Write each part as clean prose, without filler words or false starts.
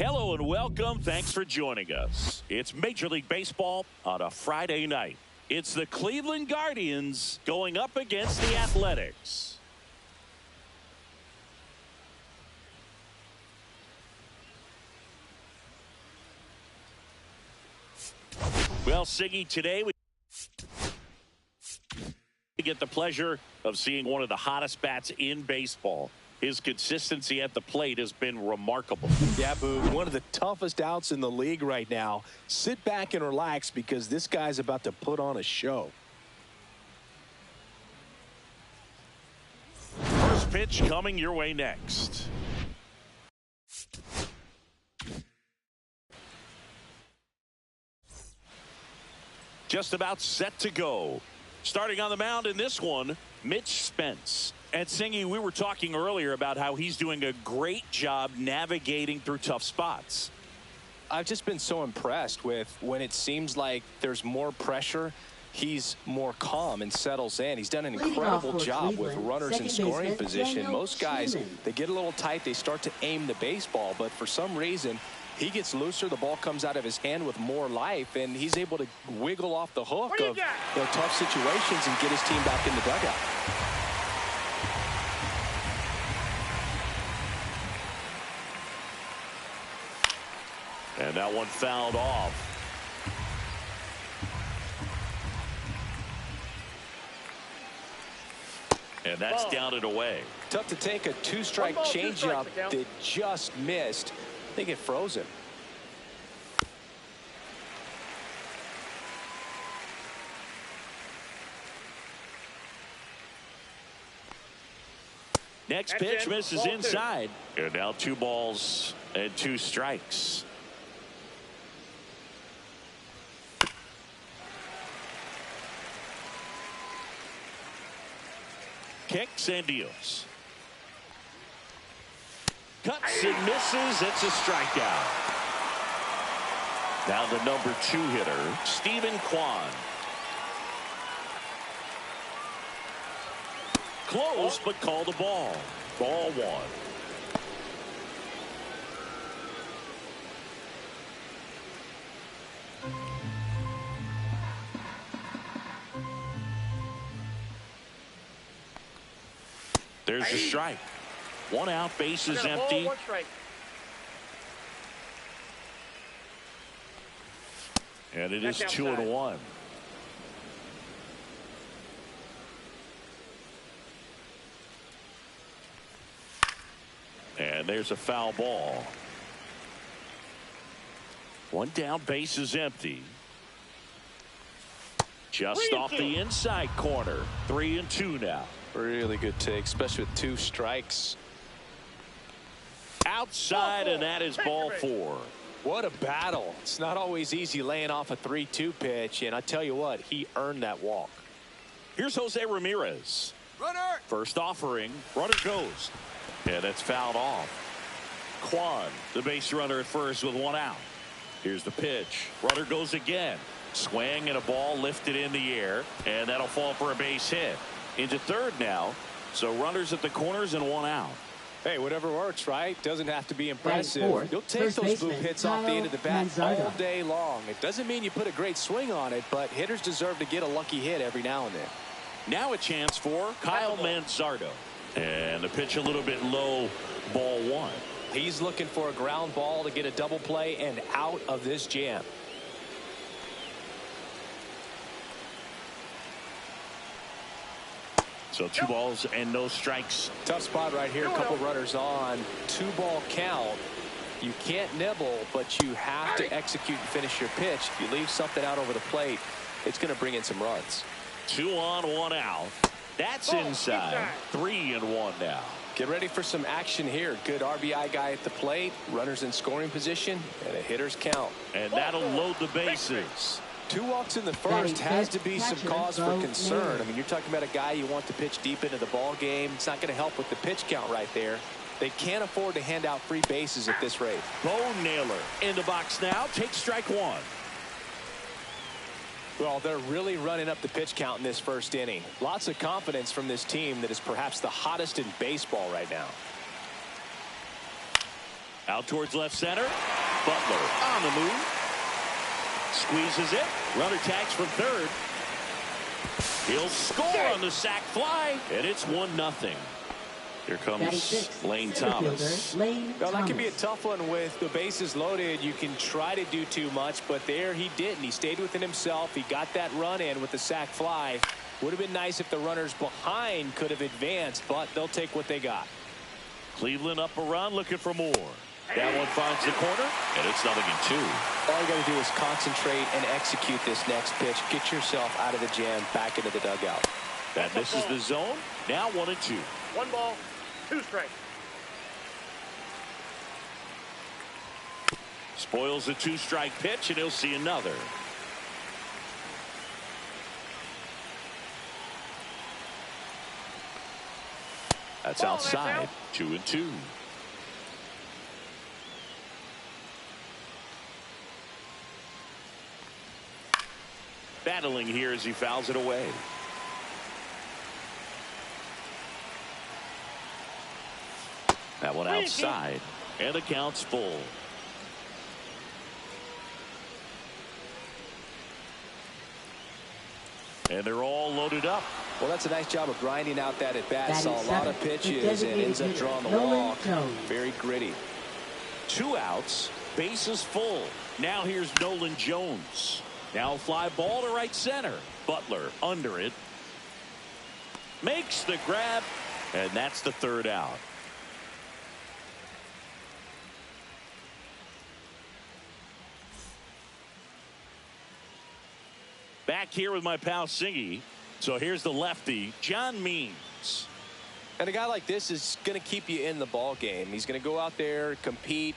Hello and welcome. Thanks for joining us. It's Major League Baseball on a Friday night. It's the Cleveland Guardians going up against the Athletics. Well, Siggy, today we get the pleasure of seeing one of the hottest bats in baseball. His consistency at the plate has been remarkable. Yeah, Boog, one of the toughest outs in the league right now. Sit back and relax because this guy's about to put on a show. First pitch coming your way next. Just about set to go. Starting on the mound in this one, Mitch Spence. And Singy, we were talking earlier about how he's doing a great job navigating through tough spots. I've just been so impressed with when it seems like there's more pressure, he's more calm and settles in. He's done an incredible job with runners in scoring position. Most guys, they get a little tight, they start to aim the baseball, but for some reason, he gets looser, the ball comes out of his hand with more life, and he's able to wiggle off the hook of tough situations and get his team back in the dugout. And that one fouled off. And that's down and away. Tough to take a two-strike changeup that just missed. I think it froze him. Next pitch misses inside. And now 2 balls and 2 strikes. Kicks and deals. Cuts and misses. It's a strikeout. Now the number 2 hitter, Stephen Kwan. Close, but called a ball. Ball 1. There's a strike. 1 out, base is empty. And it is 2-1. And there's a foul ball. 1 down, base is empty. Just off the inside corner. 3-2 now. Really good take, especially with 2 strikes. Outside, and that is ball 4. What a battle. It's not always easy laying off a 3-2 pitch, and I tell you what, he earned that walk. Here's Jose Ramirez. Runner. First offering, runner goes. And that's fouled off. Kwan, the base runner at first with 1 out. Here's the pitch. Runner goes again. Swing and a ball lifted in the air, and that'll fall for a base hit. Into third now, so runners at the corners and 1 out. Hey, whatever works, right? Doesn't have to be impressive. You'll take those move hits off the end of the bat all day long. It doesn't mean you put a great swing on it, but hitters deserve to get a lucky hit every now and then. Now a chance for Kyle Manzardo. And the pitch a little bit low, ball 1. He's looking for a ground ball to get a double play and out of this jam. So 2 balls and no strikes. Tough spot right here. A couple runners on. 2-ball count. You can't nibble, but you have to execute and finish your pitch. If you leave something out over the plate, it's going to bring in some runs. 2 on, 1 out. That's inside. 3-1 now. Get ready for some action here. Good RBI guy at the plate. Runners in scoring position and a hitter's count. And that'll load the bases. 2 walks in the first has to be some cause for concern. I mean, you're talking about a guy you want to pitch deep into the ball game. It's not going to help with the pitch count right there. They can't afford to hand out free bases at this rate. Bo Naylor in the box now. Take strike 1. Well, they're really running up the pitch count in this first inning. Lots of confidence from this team that is perhaps the hottest in baseball right now. Out towards left center. Butler on the move. Squeezes it. Runner tags from third. He'll score on the sac fly, and it's 1-0. Here comes Lane Thomas. Well, that can be a tough one with the bases loaded. You can try to do too much, but there he didn't. He stayed within himself. He got that run in with the sac fly. Would have been nice if the runners behind could have advanced, but they'll take what they got. Cleveland up a run, looking for more. That one finds the corner, and it's 0-2. All you got to do is concentrate and execute this next pitch. Get yourself out of the jam, back into the dugout. That misses the zone. Now 1-2. 1 ball, 2 strikes. Spoils the 2-strike pitch, and he'll see another. That's outside. 2-2. Battling here as he fouls it away. That one outside, and the count's full. And they're all loaded up. Well, that's a nice job of grinding out that at bat. Saw a lot of pitches and ends up drawing the walk. Very gritty. 2 outs, bases full. Now here's Nolan Jones. Now fly ball to right center. Butler under it. Makes the grab, and that's the 3rd out. Back here with my pal Singy. So here's the lefty, John Means. And a guy like this is going to keep you in the ball game. He's going to go out there, compete.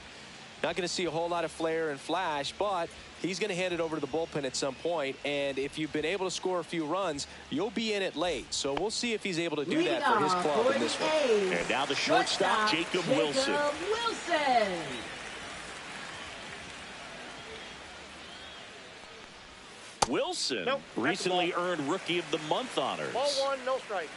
Not going to see a whole lot of flair and flash, but he's going to hand it over to the bullpen at some point. And if you've been able to score a few runs, you'll be in it late. So we'll see if he's able to do that for his club in this one. And now the shortstop, Jacob Wilson. Wilson recently earned Rookie of the Month honors. Ball 1, no strike.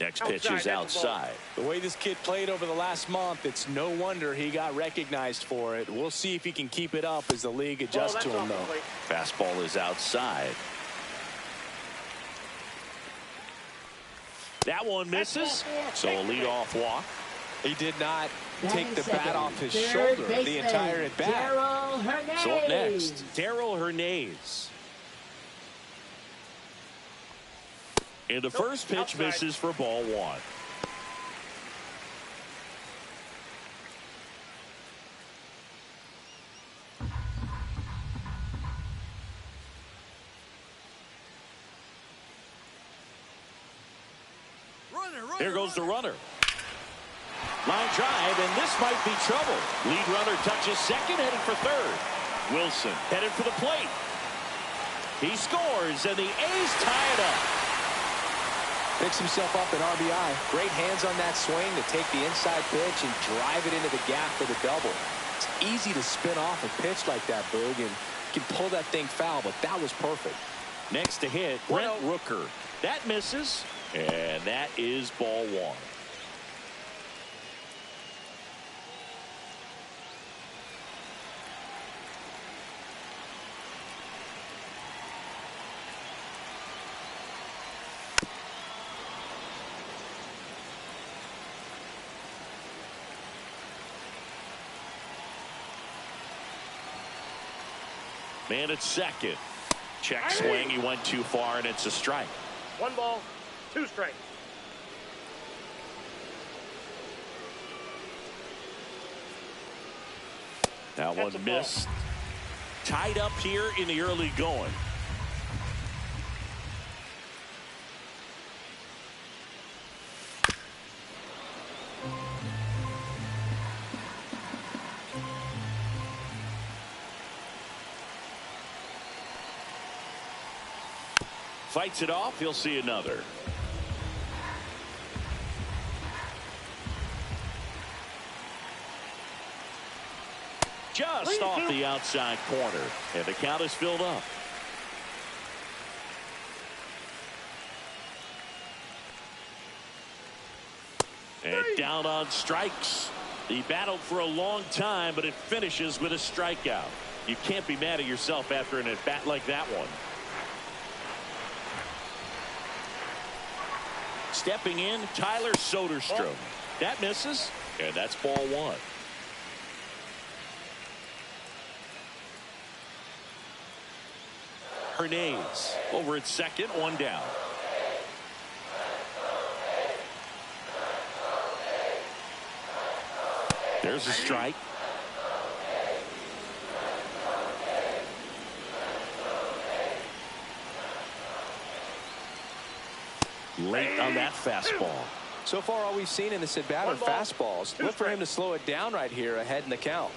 Next pitch is outside. The way this kid played over the last month, it's no wonder he got recognized for it. We'll see if he can keep it up as the league adjusts to him, though. Fastball is outside. That one misses, so a leadoff walk. He did not take the bat off his shoulder the entire at bat. So up next, Darrell Hernandez. And the first pitch misses for ball 1. Here goes the runner. Line drive, and this might be trouble. Lead runner touches second, headed for third. Wilson headed for the plate. He scores, and the A's tie it up. Picks himself up an RBI. Great hands on that swing to take the inside pitch and drive it into the gap for the double. It's easy to spin off a pitch like that, Boog, and you can pull that thing foul, but that was perfect. Next to hit, Brent Rooker. That misses, and that is ball 1. Man at second. Check swing. He went too far, and it's a strike. 1 ball, 2 strikes. That one missed. Tied up here in the early going. Fights it off. He'll see another. Just off the outside corner, and the count is filled up. And down on strikes. He battled for a long time, but it finishes with a strikeout. You can't be mad at yourself after an at-bat like that one. Stepping in, Tyler Soderstrom. That misses, and that's ball one. Hernandez over at second, one down. There's a strike. Late on that fastball. So far, all we've seen in this at-bat are fastballs. Look for him to slow it down right here ahead in the count.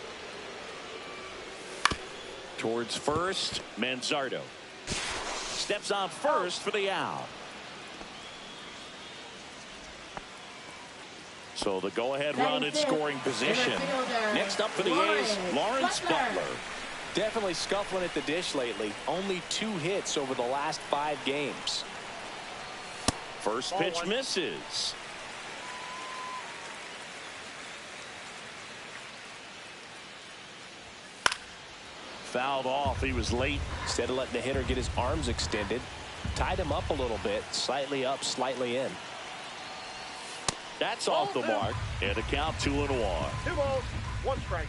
Towards first, Manzardo. Steps on first for the out. So the go-ahead run in scoring position. Next up for the A's, Lawrence Butler. Definitely scuffling at the dish lately. Only 2 hits over the last 5 games. First pitch misses. Fouled off. He was late. Instead of letting the hitter get his arms extended, tied him up a little bit. Slightly up, slightly in. That's off the mark. And a count 2-1. 2 balls, 1 strike.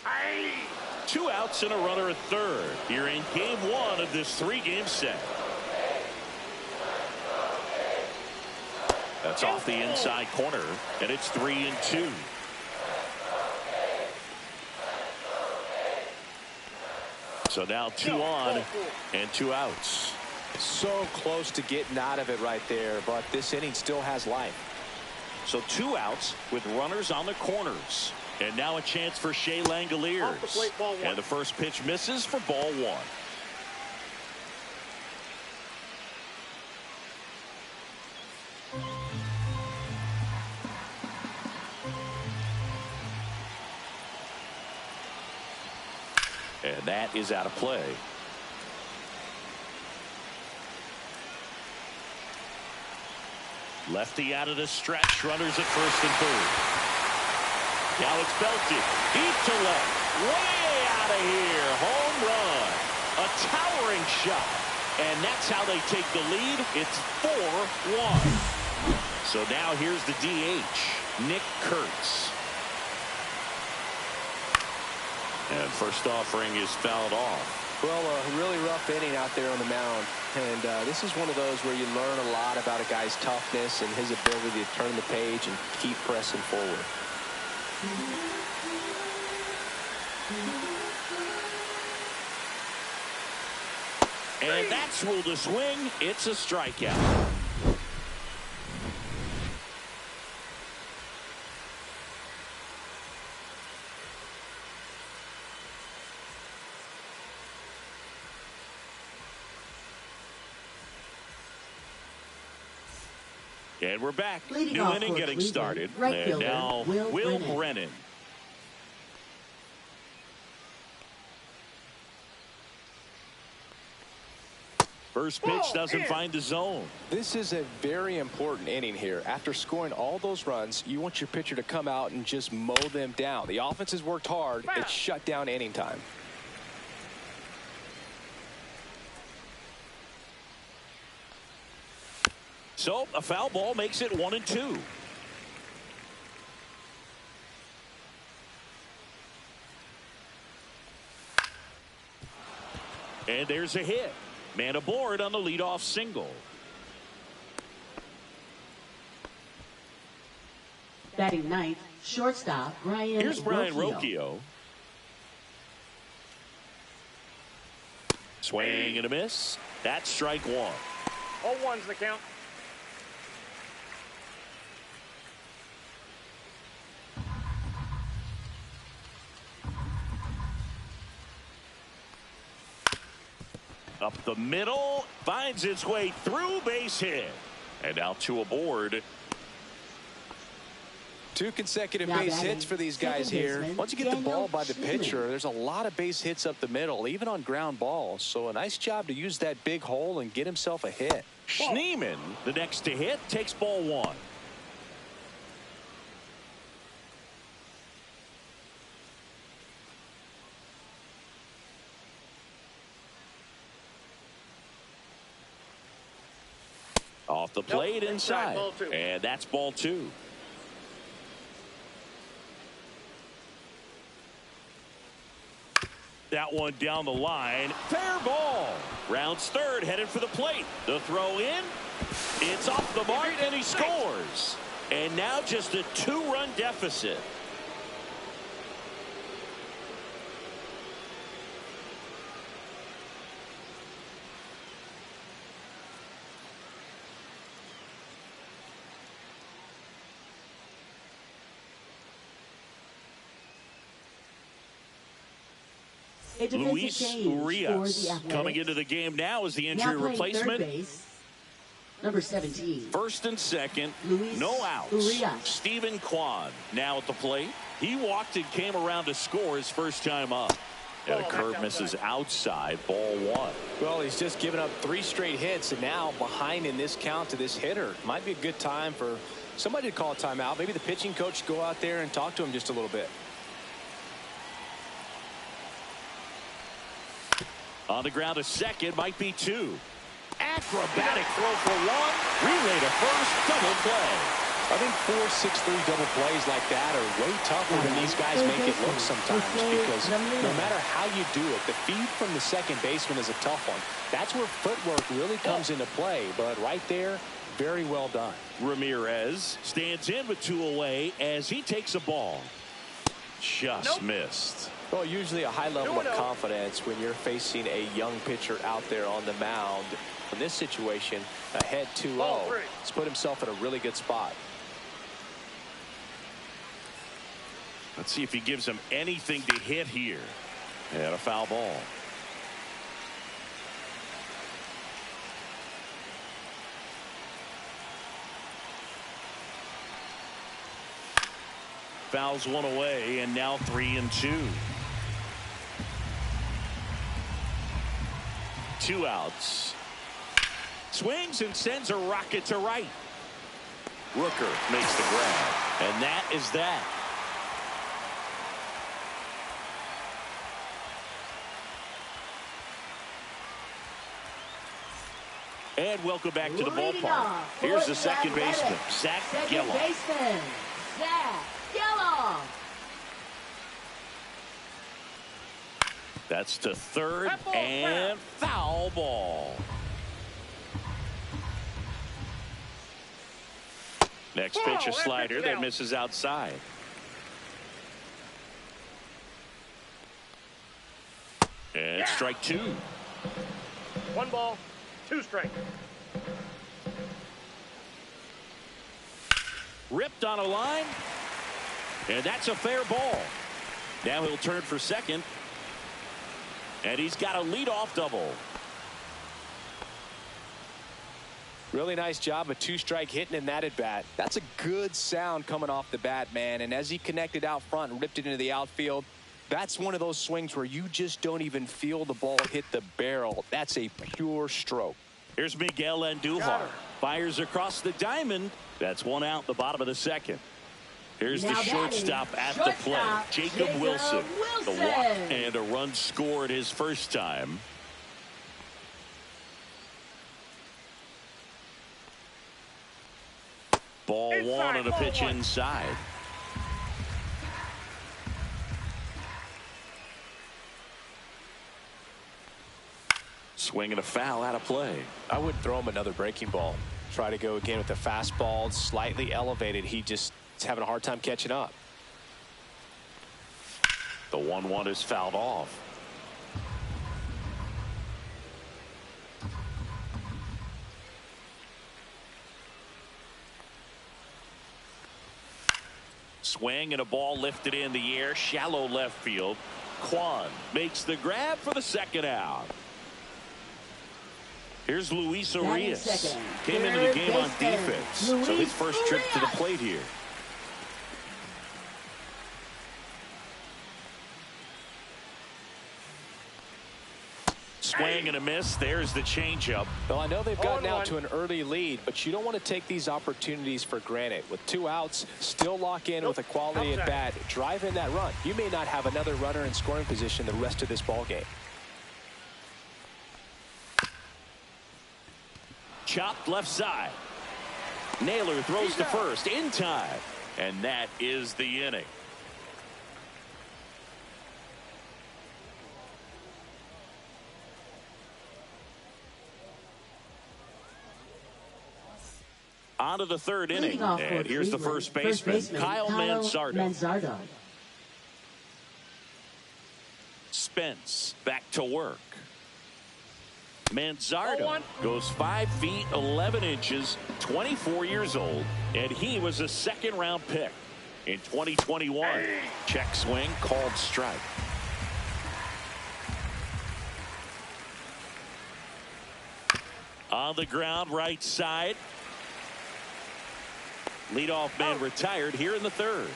Aye. 2 outs and a runner at third. Here in game 1 of this 3-game set. That's off the inside corner, and it's 3-2. So now 2 on and 2 outs. So close to getting out of it right there, but this inning still has life. So 2 outs with runners on the corners. And now a chance for Shea Langoliers. And the first pitch misses for ball 1. And that is out of play. Lefty out of the stretch. Runners at first and third. Now it's belted. Deep to left. Way out of here. Home run. A towering shot. And that's how they take the lead. It's 4-1. So now here's the DH, Nick Kurtz. And first offering is fouled off. Well, a really rough inning out there on the mound. And this is one of those where you learn a lot about a guy's toughness and his ability to turn the page and keep pressing forward. And that's ruled a swing. It's a strikeout. And we're back. New inning getting started. And now Will Brennan. First pitch doesn't find the zone. This is a very important inning here. After scoring all those runs, you want your pitcher to come out and just mow them down. The offense has worked hard. It's shut down inning time. So a foul ball makes it 1-2. And there's a hit. Man aboard on the leadoff single. Batting ninth, shortstop Brian. Here's Brian Rocchio. Swing and a miss. That's strike 1. 0-1's the count. Up the middle, finds its way through, base hit. And now 2 aboard. 2 consecutive base hits for these guys here. Once you get the ball by the pitcher, there's a lot of base hits up the middle, even on ground balls. So a nice job to use that big hole and get himself a hit. Schneemann, the next to hit, takes ball one. Off the plate inside. And that's ball two. That one down the line. Fair ball. Rounds third, headed for the plate. The throw in. It's off the mark, and he scores. And now just a two-run deficit. Luis Urias coming into the game now as the injury replacement. Base, number 17. First and second, Luis no outs. Urias. Stephen Kwan now at the plate. He walked and came around to score his first time up. And a curve misses outside, ball one. Well, he's just given up 3 straight hits, and now behind in this count to this hitter. Might be a good time for somebody to call a timeout. Maybe the pitching coach go out there and talk to him just a little bit. On the ground, a second, might be 2. Acrobatic throw for 1. Relay to first, double play. I think 4-6-3 double plays like that are way tougher than these guys make it look sometimes, because no matter how you do it, the feed from the second baseman is a tough one. That's where footwork really comes into play, but right there, very well done. Ramirez stands in with 2 away as he takes a ball. Just missed. Well, usually a high level of confidence when you're facing a young pitcher out there on the mound. In this situation, ahead 2-0. He's put himself in a really good spot. Let's see if he gives him anything to hit here. And a foul ball. Fouls 1 away, and now 3-2. 2 outs. Swings and sends a rocket to right. Rooker makes the grab, and that is that. And welcome back to the ballpark. Here's the second baseman, Zach Geloff. That's to third, and foul ball. Next pitch, a slider that misses outside. And strike 2. 1 ball, 2 strikes. Ripped on a line, and that's a fair ball. Now he'll turn for second, and he's got a leadoff double. Really nice job, a 2-strike hitting in that at bat. That's a good sound coming off the bat, man. And as he connected out front and ripped it into the outfield, that's one of those swings where you just don't even feel the ball hit the barrel. That's a pure stroke. Here's Miguel Andujar. Fires across the diamond. That's 1 out, the bottom of the second. Here's the shortstop at the plate, Jacob Wilson. The walk and a run scored his first time. Ball 1 and a pitch inside. Swing and a foul out of play. I would throw him another breaking ball. Try to go again with the fastball, slightly elevated. He just is having a hard time catching up. The 1-1 is fouled off. Swing and a ball lifted in the air, shallow left field. Kwan makes the grab for the second out. Here's Luis Urias. Came into the game on defense, so his first trip to the plate here. Swing and a miss. There's the changeup. Well, I know they've gotten out to an early lead, but you don't want to take these opportunities for granted. With 2 outs, still lock in with a quality at bat, drive in that run. You may not have another runner in scoring position the rest of this ball game. Chopped left side. Naylor throws to first in time, and that is the inning. On to the 3rd inning, and here's the first baseman, Kyle Manzardo. Spence back to work. Manzardo goes 5 feet 11 inches, 24 years old, and he was a 2nd-round pick in 2021. Check swing, called strike. On the ground, right side. Leadoff man retired here in the 3rd.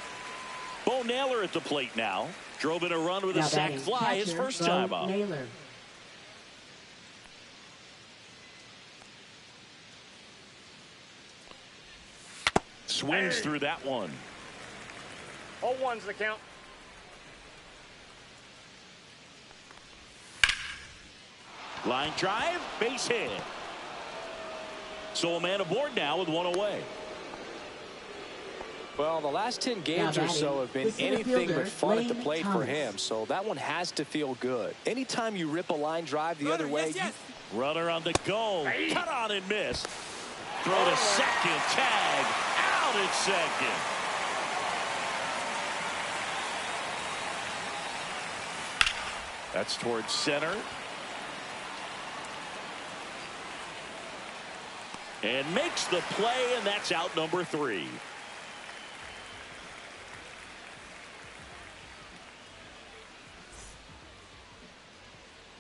Bo Naylor at the plate now. Drove in a run with a sac fly his first time out. Swings through that one. 0-1's the count. Line drive, base hit. So a man aboard now with 1 away. Well, the last 10 games or so have been anything but fun at the plate for him, so that one has to feel good. Anytime you rip a line drive the other way. Runner on the go. Cut on and miss. Throw to second. Tag. Out at second. That's towards center. And makes the play, and that's out number 3.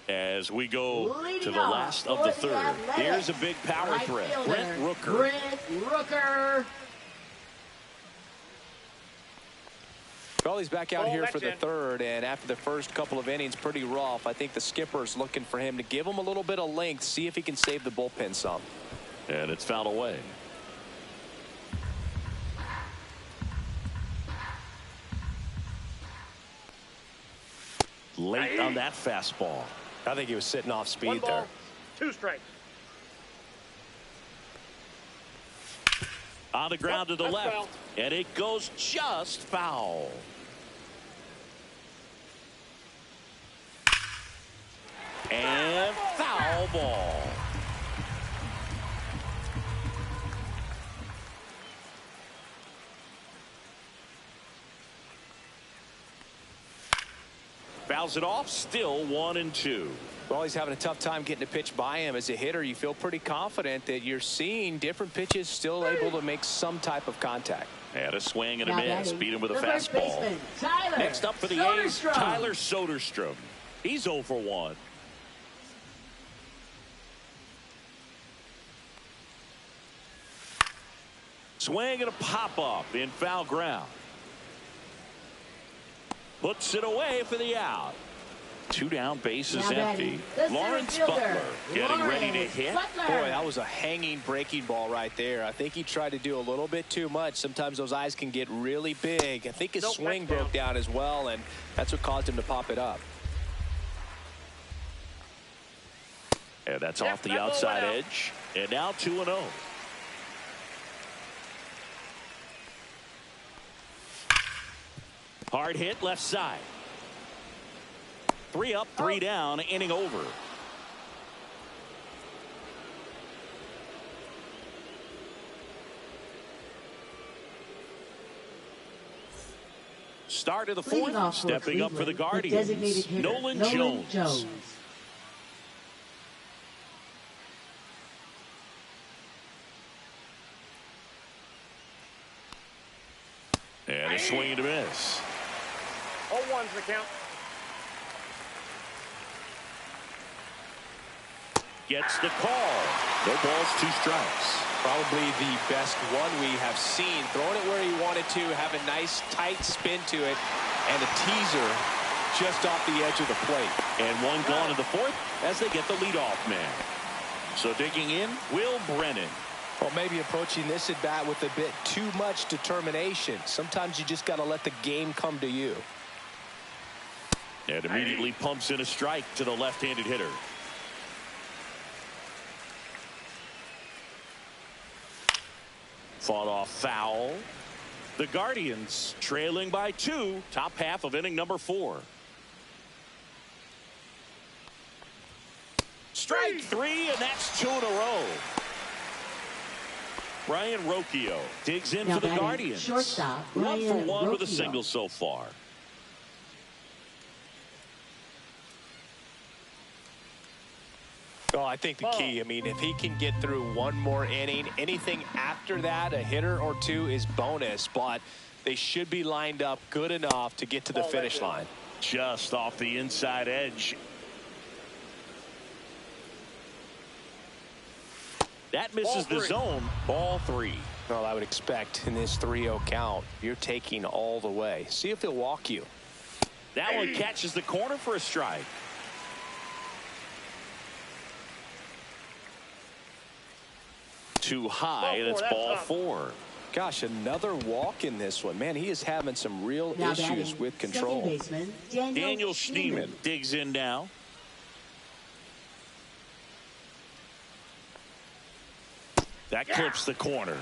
As we go to the last of the 3rd. Here's a big power threat. Brent Rooker. Well, he's back out here for the 3rd, and after the first couple of innings, pretty rough. I think the skipper's looking for him to give him a little bit of length, see if he can save the bullpen some. And it's fouled away. Late on that fastball. I think he was sitting off speed 1 ball, there. 2 strikes. On the ground to the left. Foul. And it goes just foul. And foul ball. Fouls it off, still 1-2. Well, he's having a tough time getting a pitch by him. As a hitter, you feel pretty confident that you're seeing different pitches still able to make some type of contact. And a swing and a miss. Beat him with a fastball. Next up for the A's, Tyler Soderstrom. He's 0 for 1. Swing and a pop-up in foul ground. Puts it away for the out. 2 down, bases empty. Lawrence Butler getting ready to hit. Boy, that was a hanging breaking ball right there. I think he tried to do a little bit too much. Sometimes those eyes can get really big. I think his swing broke down as well, and that's what caused him to pop it up. And that's off the outside edge. And now 2-0. Hard hit left side. 3 up, 3 down, inning over. Start of the 4th, stepping up for the Guardians, Nolan Jones. And a swing and a miss. 0-1's the count. Gets the call. No balls, 2 strikes. Probably the best one we have seen. Throwing it where he wanted to, have a nice tight spin to it, and a teaser just off the edge of the plate. And one gone in the fourth as they get the leadoff man. So digging in, Will Brennan. Well, maybe approaching this at bat with a bit too much determination. Sometimes you just got to let the game come to you. And immediately pumps in a strike to the left-handed hitter. Fought off foul. The Guardians trailing by 2, top half of inning number 4. Strike 3, and that's 2 in a row. Ryan Rocchio digs in Now for the batting, Guardians. shortstop, 1 for Ryan 1 with a Rocchio. single so far. Well, I think the key, I mean, if he can get through one more inning, anything after that, a hitter or two is bonus, but they should be lined up good enough to get to the finish line. Just off the inside edge. That misses the zone. Ball 3. Well, I would expect in this 3-0 count, you're taking all the way. See if he'll walk you. That one catches the corner for a strike. Too high, and it's ball 4. Gosh, another walk in this one. Man, he is having some real Now issues batting, with second control. baseman, Daniel Schneemann digs in now. That clips the corner.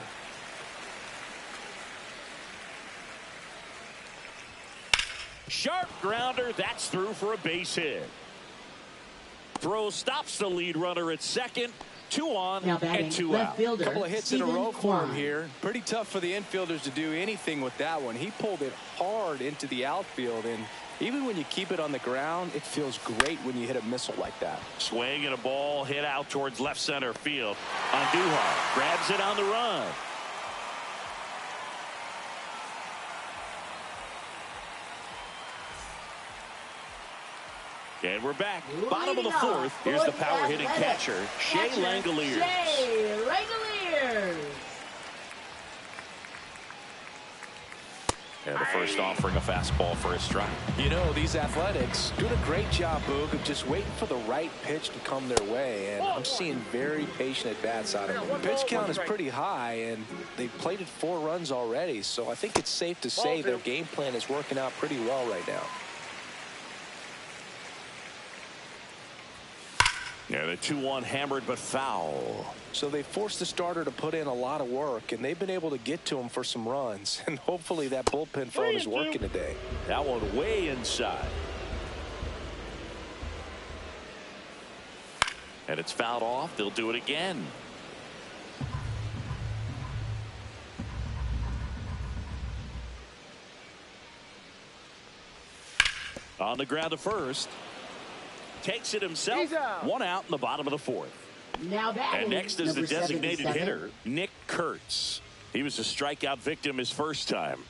Sharp grounder. That's through for a base hit. Throw stops the lead runner at second. 2 on Now batting, and 2 left out. fielder, Couple of hits in a Stephen row for him Kwan. here. Pretty tough for the infielders to do anything with that one. He pulled it hard into the outfield, and even when you keep it on the ground, it feels great when you hit a missile like that. Swing and a ball hit out towards left center field. Andujar grabs it on the run. And we're back. Bottom of the fourth. Here's the power hitting catcher, Shea Langoliers. Shea Langoliers. And the first offering a fastball for a strike. You know, these Athletics doing a great job, Boog, of just waiting for the right pitch to come their way. And I'm seeing very patient at-bats out of them. The pitch count is pretty high, and they've plated 4 runs already. So I think it's safe to say their game plan is working out pretty well right now. Yeah, the 2-1 hammered but foul. So they forced the starter to put in a lot of work, and they've been able to get to him for some runs. And hopefully that bullpen phone is working today. That one way inside. And it's fouled off. They'll do it again. On the ground to first. Takes it himself. 1 out in the bottom of the fourth. Now batting, And next is the number designated 77. hitter, Nick Kurtz. He was a strikeout victim his first time.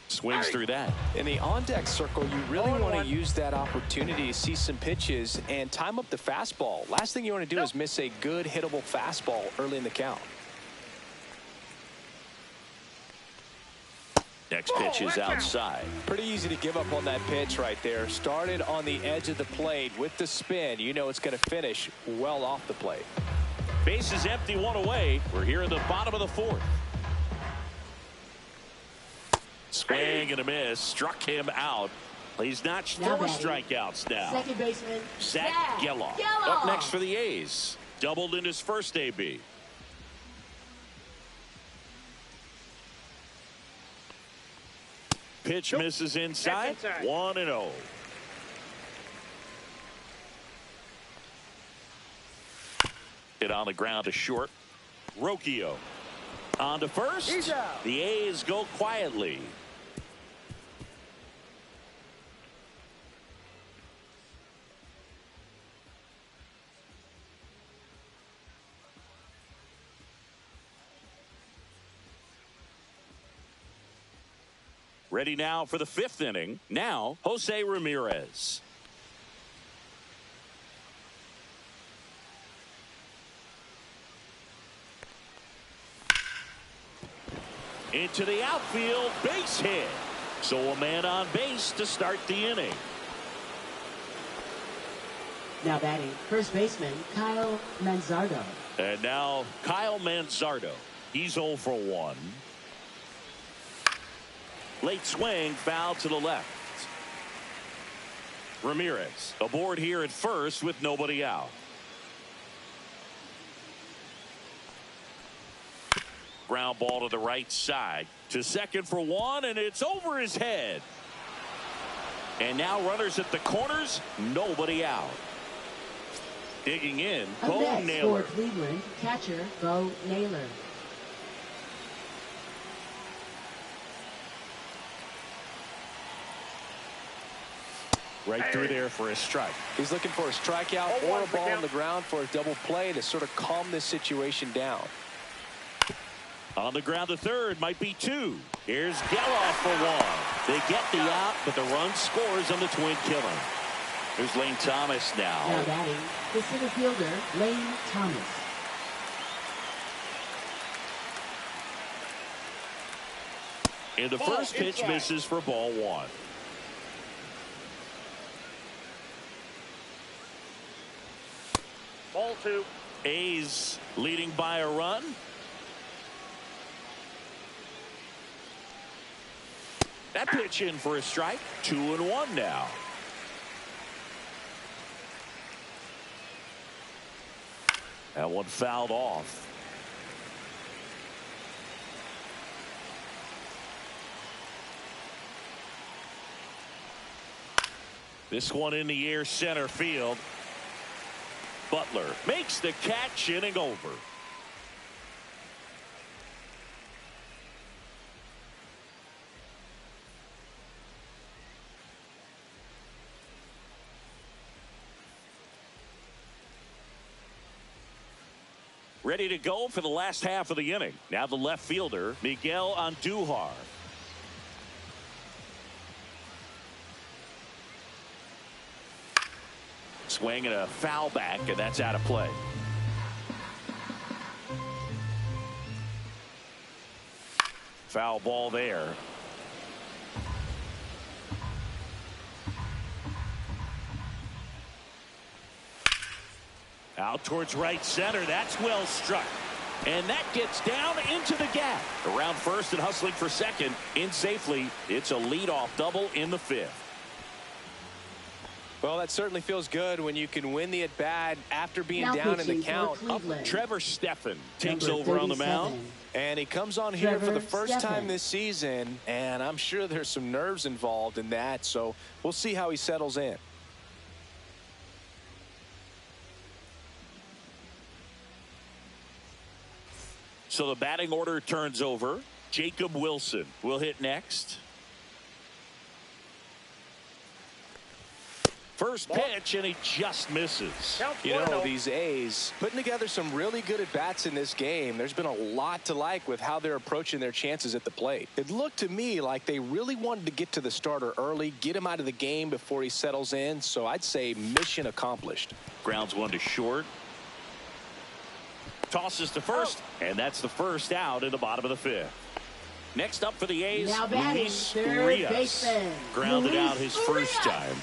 Swings through that. In the on-deck circle, you really want to use that opportunity to see some pitches and time up the fastball. Last thing you want to do is miss a good hittable fastball early in the count. Next pitch is outside. Pretty easy to give up on that pitch right there. Started on the edge of the plate with the spin. You know it's going to finish well off the plate. Base is empty, 1 away. We're here in the bottom of the fourth. Swing and a miss. Struck him out. He's notched 4 strikeouts now. Second baseman, Zach Geloff. Up next for the A's. Doubled in his first AB. Pitch misses inside. 1-0. Hit on the ground to short. Rocchio on to first. The A's go quietly. Ready now for the 5th inning. Now, Jose Ramirez. Into the outfield, base hit. So a man on base to start the inning. Now batting, first baseman Kyle Manzardo. And now Kyle Manzardo. He's 0 for 1. Late swing, foul to the left. Ramirez aboard here at first with nobody out. Ground ball to the right side. To second for 1, and it's over his head. And now runners at the corners, nobody out. Digging in, Bo Naylor. For Cleveland, catcher Bo Naylor. Right through there for a strike. He's looking for a strikeout or a ball on the ground for a double play to sort of calm this situation down. On the ground to third, might be 2. Here's Geloff for 1. They get the out, but the run scores on the twin killing. Here's Lane Thomas now. Now batting, the center fielder Lane Thomas. And the first pitch misses for ball 1. Ball 2. A's leading by a run. That pitch in for a strike. 2-1 now. That one fouled off. This one in the air, center field. Butler makes the catch, inning over. Ready to go for the last half of the inning. Now the left fielder, Miguel Andujar. Swing and a foul back, and that's out of play. Foul ball there. Out towards right center. That's well struck. And that gets down into the gap. Around first and hustling for second. In safely. It's a leadoff double in the 5th. Well, that certainly feels good when you can win the at-bat after being Now down in the pitching for count. Cleveland. Trevor Stephan takes Number over on the 37. mound. And he comes on here for Trevor the first Stephan. time this season, and I'm sure there's some nerves involved in that, so we'll see how he settles in. So the batting order turns over. Jacob Wilson will hit next. First pitch, and he just misses. You know, these A's putting together some really good at-bats in this game. There's been a lot to like with how they're approaching their chances at the plate. It looked to me like they really wanted to get to the starter early, get him out of the game before he settles in, so I'd say mission accomplished. Grounds one to short. Tosses to first, and that's the first out in the bottom of the 5th. Next up for the A's, Now batting, Luis third Urias. baseman, Grounded Luis out his first Urias. time.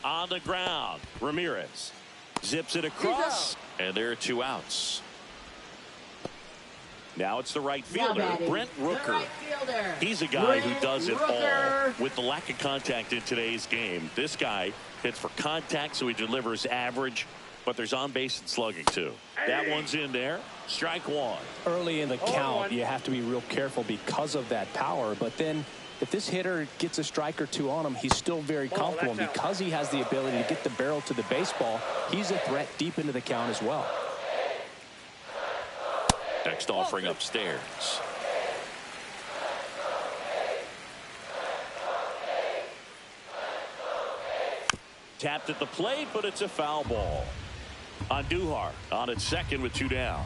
On the ground, Ramirez zips it across, and there are 2 outs. Now it's the right fielder, Brent Rooker. The right fielder, He's a guy who Brent does it Rooker. all. With the lack of contact in today's game, this guy hits for contact, so he delivers average, but there's on base and slugging too. That one's in there. Strike 1. Early in the count, you have to be real careful because of that power, but then if this hitter gets a strike or 2 on him, he's still very comfortable. And because he has the ability to get the barrel to the baseball, he's a threat deep into the count as well. Next offering upstairs. Tapped at the plate, but it's a foul ball. Andujar on at second with 2 down.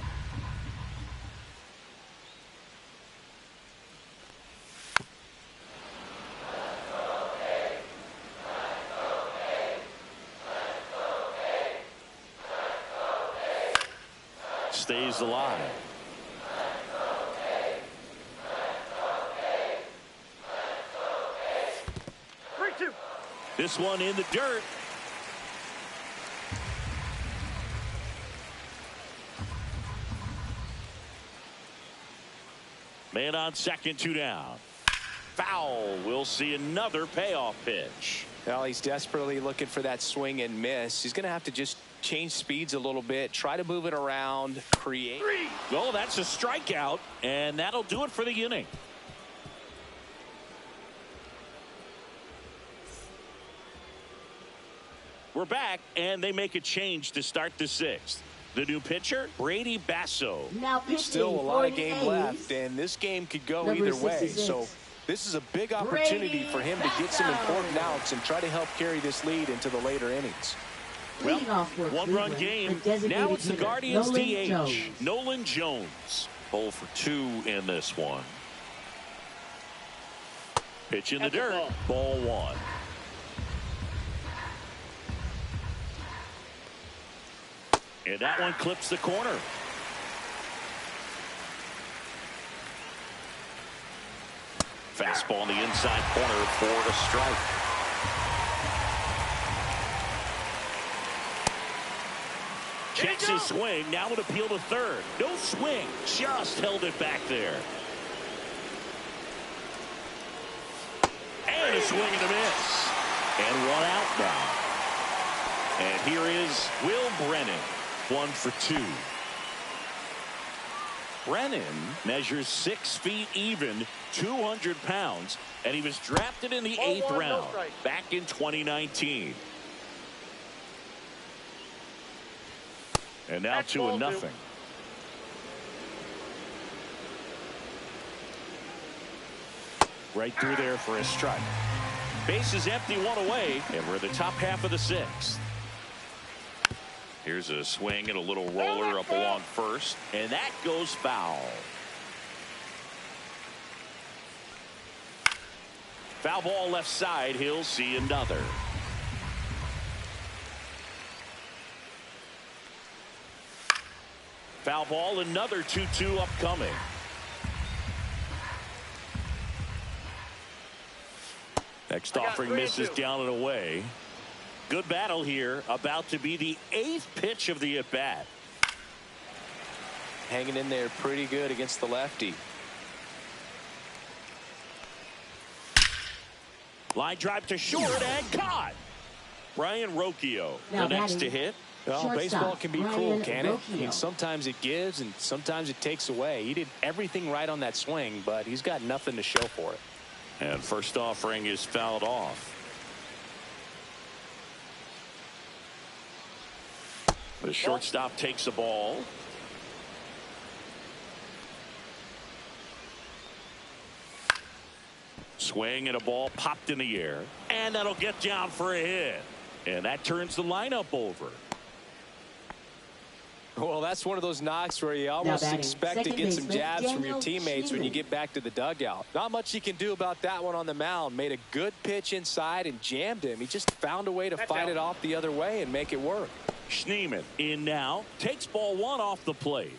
Stays alive. This one in the dirt. Man on second, 2 down. Foul. We'll see another payoff pitch. Well, he's desperately looking for that swing and miss. He's going to have to just change speeds a little bit, try to move it around, create. Well, that's a strikeout, and that'll do it for the inning. We're back, and they make a change to start the 6th. The new pitcher, Brady Basso. Now pitching Still a lot of game A's, left, and this game could go number either way. 66. So this is a big opportunity for him to get some important outs and try to help carry this lead into the later innings. Well, Leading off for one-run Cleveland, game. the designated Now it's the hitter, Guardians Nolan DH. Jones. Nolan Jones. 0 for 2 in this one. Pitch in the That's a dirt. Ball 1. And that one clips the corner. Fastball in the inside corner for a strike. Checks his swing. Now an appeal to third. No swing. Just held it back there. And a swing and a miss. And 1 out now. And here is Will Brennan. 1 for 2. Brennan measures 6 feet even, 200 pounds, and he was drafted in the 8th round back in 2019. And now 2-0. Right through there for a strike. Base is empty, 1 away, and we're in the top half of the 6th. Here's a swing and a little roller up along first, and that goes foul. Foul ball left side. He'll see another. Foul ball, another 2-2 upcoming. Next offering misses down and away. Good battle here. About to be the 8th pitch of the at-bat. Hanging in there pretty good against the lefty. Line drive to short and caught. Brian Rocchio, the next to hit. Well, baseball can be cruel, can it? I mean, sometimes it gives and sometimes it takes away. He did everything right on that swing, but he's got nothing to show for it. And first offering is fouled off. The shortstop takes the ball. Swing and a ball popped in the air. And that'll get down for a hit. And that turns the lineup over. Well, that's one of those knocks where you almost expect to get some jabs from your teammates when you get back to the dugout. Not much you can do about that one on the mound. Made a good pitch inside and jammed him. He just found a way to fight it off the other way and make it work. Schneeman in now. Takes ball 1 off the plate.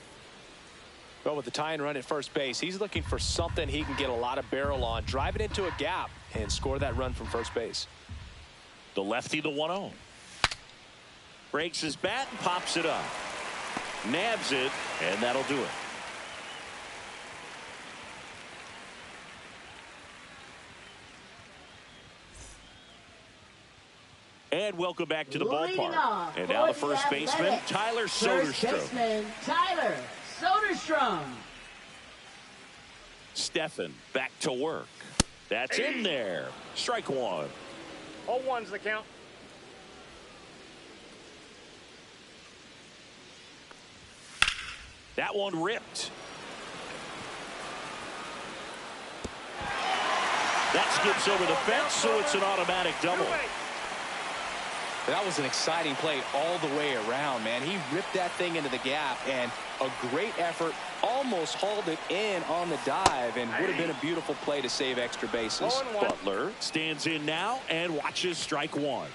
Well, with the tying run at first base, he's looking for something he can get a lot of barrel on. Drive it into a gap and score that run from first base. The lefty, the 1-0. Breaks his bat and pops it up. Nabs it, and that'll do it. And welcome back to the ballpark. And now the first baseman, Tyler Soderstrom. First baseman, Tyler Soderstrom. Stephan back to work. That's in there. Strike 1. 0-1's the count. That one ripped. That skips over the fence, so it's an automatic double. That was an exciting play all the way around, man. He ripped that thing into the gap, and a great effort. Almost hauled it in on the dive, and would have been a beautiful play to save extra bases. Butler stands in now and watches strike 1.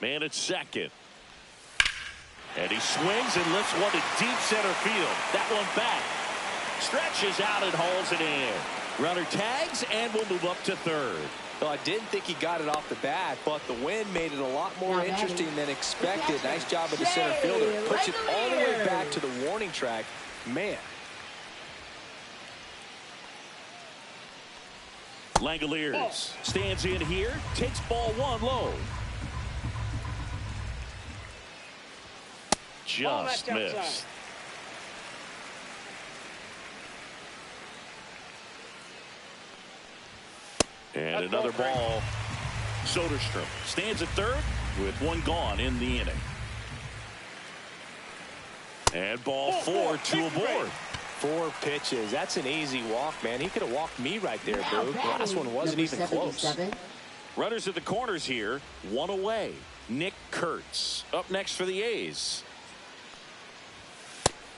Man at second. And he swings and lifts one to deep center field. That one back. Stretches out and hauls it in. Runner tags and will move up to third. Well, I didn't think he got it off the bat, but the wind made it a lot more interesting than expected. Nice job of the center fielder. Puts it all the way back to the warning track. Man. Langoliers stands in here, takes ball one low. Just missed. And another ball. Soderstrom stands at third with one gone in the inning. And ball 4, 2 aboard. 4 pitches. That's an easy walk, man. He could have walked me right there, Boo. The last one wasn't even close. Runners at the corners here, one away. Nick Kurtz up next for the A's.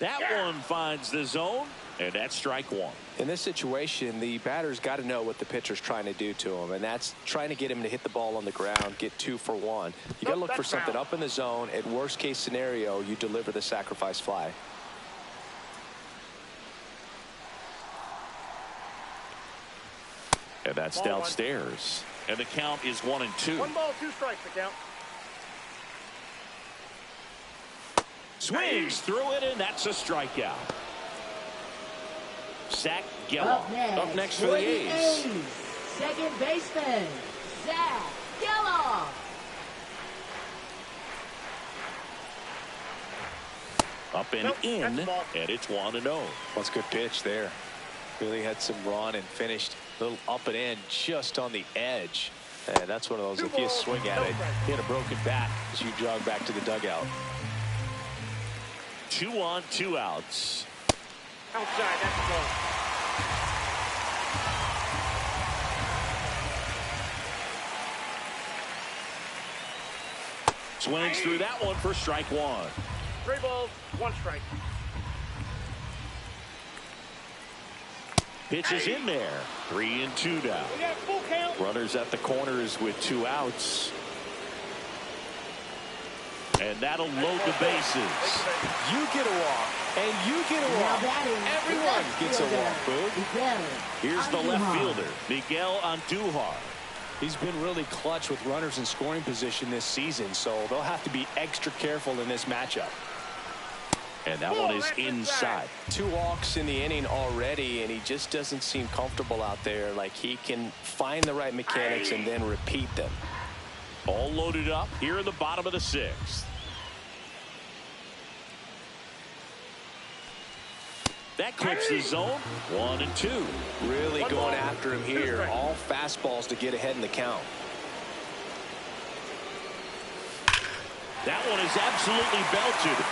That one finds the zone, and that's strike one. In this situation, the batter's got to know what the pitcher's trying to do to him, and that's trying to get him to hit the ball on the ground, get 2 for 1. You got to look for something up in the zone. At worst case scenario, you deliver the sacrifice fly. And that's ball downstairs. And the count is 1-2. 1 ball, 2 strikes, the count. Swings through it, and that's a strikeout. Zach Geloff up next for the A's. Second baseman, Zach Geloff. Up and in, and it's 1-0. That's a good pitch there. Really had some run and finished a little up and in just on the edge. And that's one of those, if you swing at it, hit a broken bat as you jog back to the dugout. 2 on, 2 outs. Outside, that's the ball. Swings through that one for strike 1. 3 balls, 1 strike. Pitches in there. 3-2 now. We got full count. Runners at the corners with 2 outs. And that'll load the bases. You get a walk, and you get a walk. Everyone gets a walk, Boo. Here's the left fielder, Miguel Andujar. He's been really clutch with runners in scoring position this season, so they'll have to be extra careful in this matchup. And that one is inside. 2 walks in the inning already, and he just doesn't seem comfortable out there. Like he can find the right mechanics and then repeat them. All loaded up here in the bottom of the 6th. That clips the zone. 1-2. Really going after him here. All fastballs to get ahead in the count. That one is absolutely belted.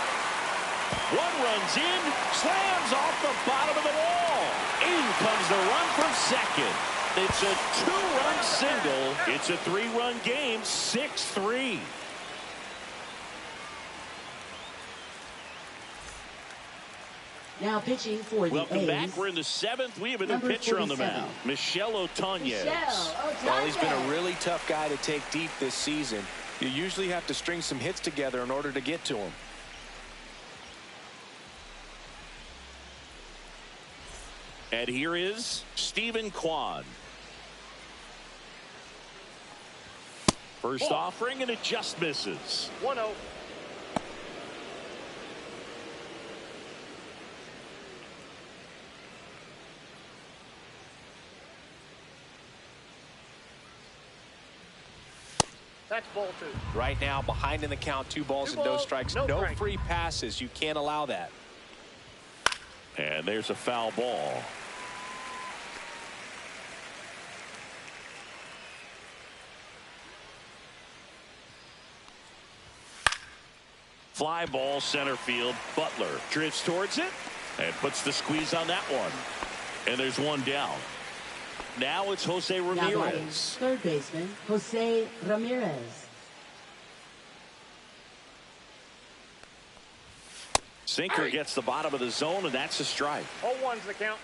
1 runs in, slams off the bottom of the wall. In comes the run from second. It's a 2-run single. It's a 3-run game, 6-3. Now pitching for the Welcome A's. back. We're in the 7th. We have a new pitcher on the mound, Michel Otañez. Well, he's been a really tough guy to take deep this season. You usually have to string some hits together in order to get to him. And here is Stephen Kwan. First offering, and it just misses. 1-0. That's ball 2. Right now, behind in the count, 2 balls and no strikes. No free passes. You can't allow that. And there's a foul ball. Fly ball center field. Butler drifts towards it and puts the squeeze on that one. And there's 1 down. Now it's Jose Ramirez. Third baseman, Jose Ramirez. Sinker gets the bottom of the zone, and that's a strike. 0-1's the count.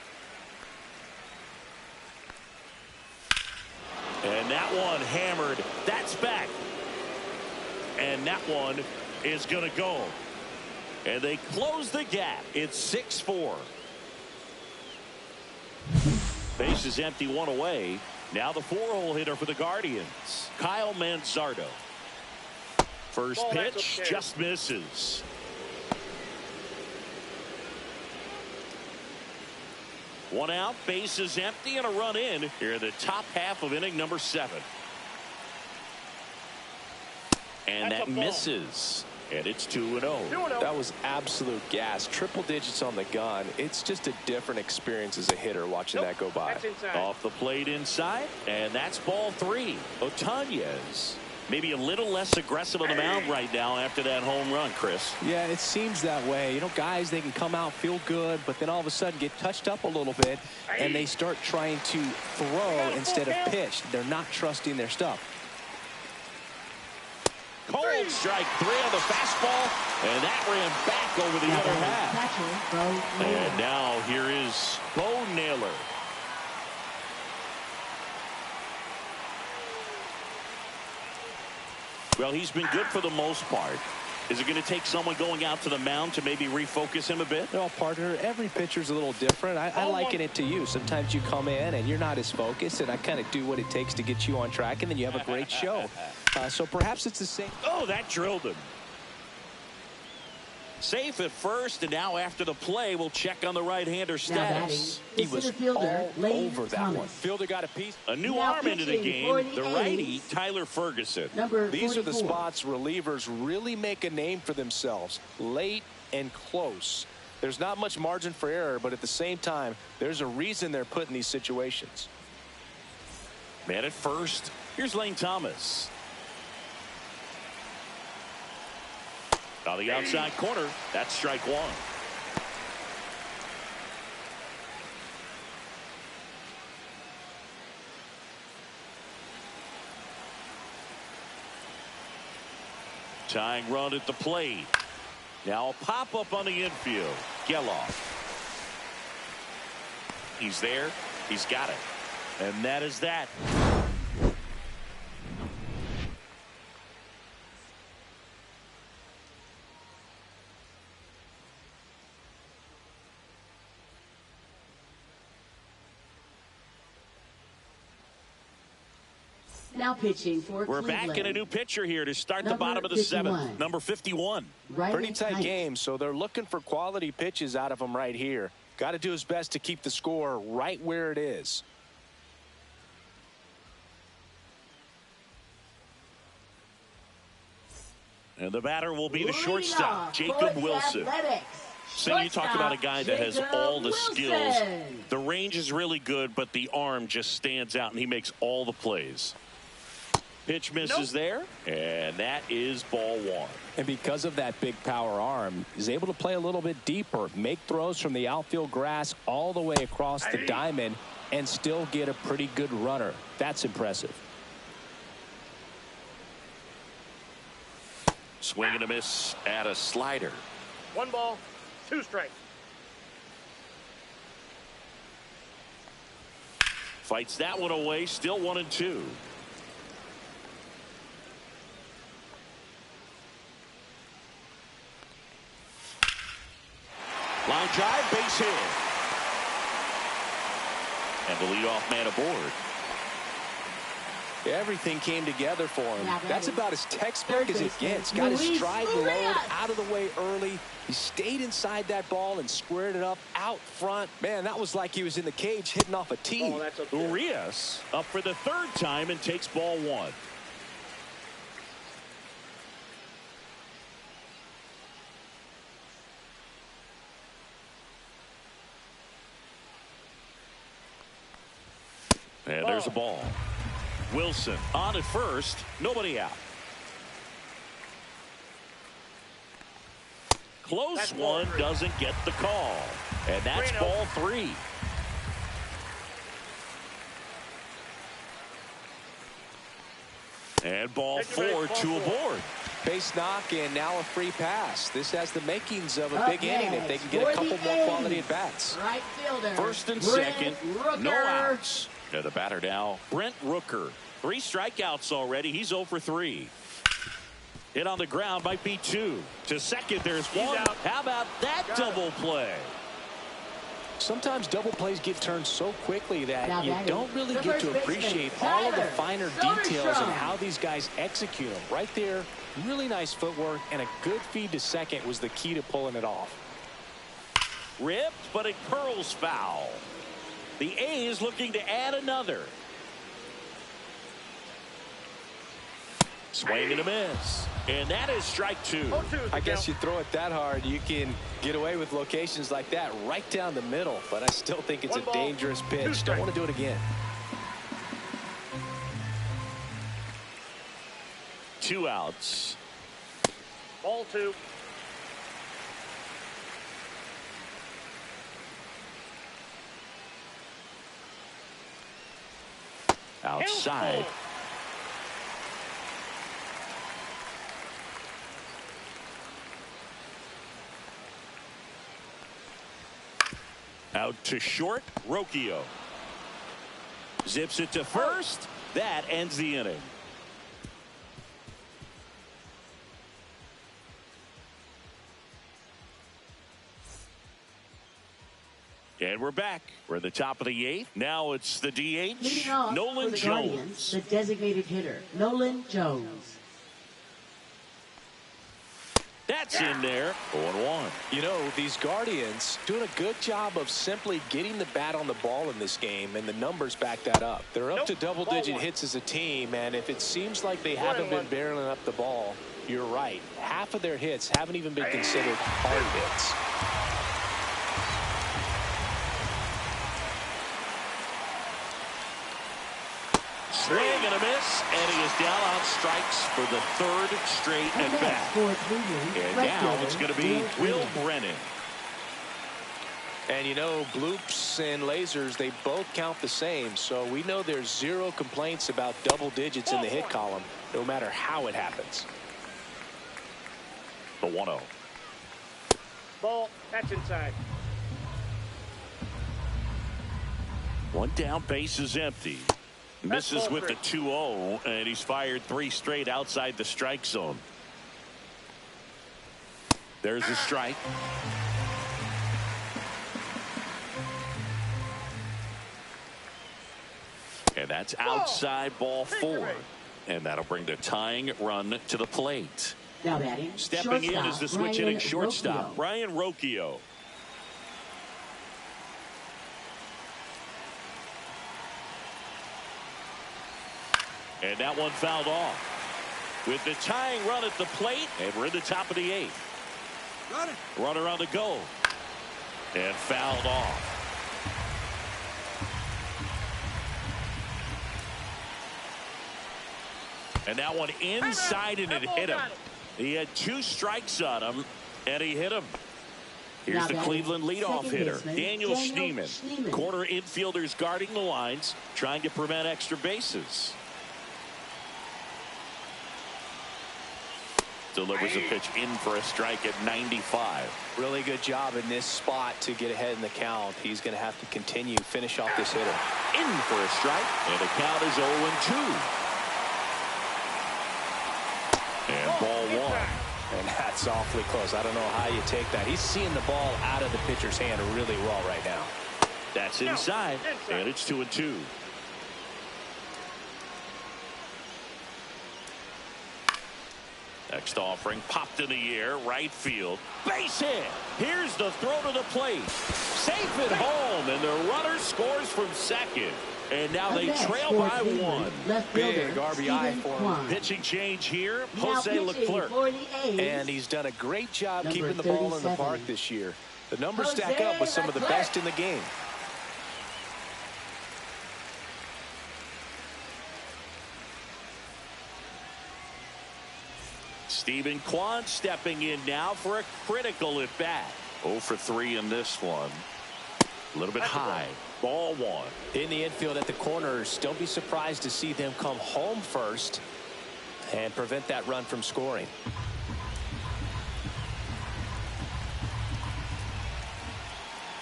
And that one hammered. That's back. And that one is going to go. And they close the gap. It's 6-4. Base is empty, one away. Now the 4-hole hitter for the Guardians, Kyle Manzardo. First pitch just misses. One out, base is empty, and a run in here in the top half of inning number 7. And that misses. And it's 2-0. That was absolute gas. Triple digits on the gun. It's just a different experience as a hitter watching that go by. Off the plate inside, and that's ball 3. Otañez maybe a little less aggressive on the mound right now after that home run, Chris. Yeah, it seems that way. You know, guys, they can come out, feel good, but then all of a sudden get touched up a little bit, and they start trying to throw instead of pitch. They're not trusting their stuff. Cold strike 3 on the fastball, and that ran back over the other half. And now here is Bo Naylor. Well, he's been good for the most part. Is it going to take someone going out to the mound to maybe refocus him a bit? Well, partner, every pitcher's a little different. I liken it to you. Sometimes you come in and you're not as focused, and I kind of do what it takes to get you on track, and then you have a great show. So perhaps it's the same. Oh, that drilled him. Safe at first, and now after the play, we'll check on the right-hander status. He was all over that one. Fielder got a piece. A new arm into the game, the righty, Tyler Ferguson. These are the spots relievers really make a name for themselves. Late and close. There's not much margin for error, but at the same time, there's a reason they're put in these situations. Man at first, here's Lane Thomas. On the outside corner, that's strike 1. Tying run at the plate. Now a pop-up on the infield. Geloff. He's there. He's got it. And that is that. Now pitching for We're Cleveland. back in a new pitcher here to start the bottom of the 7th. Number 51. Pretty tight game, so they're looking for quality pitches out of him right here. Got to do his best to keep the score right where it is. And the batter will be the shortstop, Jacob Wilson. So you talk about a guy that has all the skills. The range is really good, but the arm just stands out, and he makes all the plays. Pitch misses there, and that is ball 1. And because of that big power arm, he's able to play a little bit deeper, make throws from the outfield grass all the way across the diamond, and still get a pretty good runner. That's impressive. Swing and a miss at a slider. 1 ball, 2 strikes. Fights that one away, still 1-2. Line drive, base hit. And the leadoff man aboard. Everything came together for him. That's about as textbook as it gets. Got his stride low, out of the way early. He stayed inside that ball and squared it up out front. Man, that was like he was in the cage hitting off a tee. Urias up for the 3rd time and takes ball 1. And there's a ball. Wilson on at first, nobody out. Close one, doesn't get the call. And that's ball 3. And ball 4, 2 aboard. Base knock and now a free pass. This has the makings of a big inning if they can get a couple more quality at bats. Right fielder. First and second, no outs. And the batter now, Brent Rooker. 3 strikeouts already. He's 0 for 3. Hit on the ground might be 2. To second, there's 1. How about that double play? sometimes double plays get turned so quickly that you don't really the get to first appreciate baseman, all of the Tyler finer Soderstrom. details and how these guys execute them. Right there, really nice footwork, and a good feed to second was the key to pulling it off. Ripped, but it curls foul. The A's looking to add another. Swing and a miss. And that is strike two. I guess you throw it that hard, you can get away with locations like that right down the middle. But I still think it's a dangerous pitch. Don't want to do it again. 2 outs. Ball 2. Outside. Out to short, Rocchio. Zips it to first. That ends the inning. And we're back. We're at the top of the 8th. Now it's the DH, Leading off Nolan for the Jones. Guardians, the designated hitter, Nolan Jones. That's in there. 0-1. You know, these Guardians doing a good job of simply getting the bat on the ball in this game, and the numbers back that up. They're up to double-digit hits as a team, and if it seems like they haven't been barreling up the ball, you're right. Half of their hits haven't even been considered hard hits. Swing and a miss, and he is down on strikes for the 3rd straight at bat. And now it's going to be Will Brennan. And you know, bloops and lasers, they both count the same, so we know there's 0 complaints about double digits in the hit column, no matter how it happens. The 1-0. Ball. That's inside. 1 down, base is empty. Misses with the 2-0, and he's fired 3 straight outside the strike zone. There's a strike. And that's outside, ball 4. And that'll bring the tying run to the plate. Now batting, Stepping in is the switch hitting shortstop, Brian Rocchio. And that one fouled off. With the tying run at the plate, and we're in the top of the 8th. Runner on the go. And fouled off. And that one inside, and it hit him. He had 2 strikes on him, and he hit him. Here's the Cleveland leadoff hitter, Daniel Schneemann. Corner infielders guarding the lines, trying to prevent extra bases. Delivers a pitch in for a strike at 95. Really good job in this spot to get ahead in the count. He's going to have to continue, finish off this hitter. In for a strike, and the count is 0-2. And ball 1. And that's awfully close. I don't know how you take that. He's seeing the ball out of the pitcher's hand really well right now. That's inside, and it's 2-2. Next offering popped in the air, right field. Base hit. Here's the throw to the plate. Safe at home, and the runner scores from second. And now they trail by 1. Big RBI for him. Pitching change here, Jose Leclerc. And he's done a great job keeping the ball in the park this year. The numbers stack up with some of the best in the game. Steven Kwan stepping in now for a critical at bat. 0 for 3 in this one. A little bit high. Ball 1. In the infield at the corners, don't be surprised to see them come home first and prevent that run from scoring.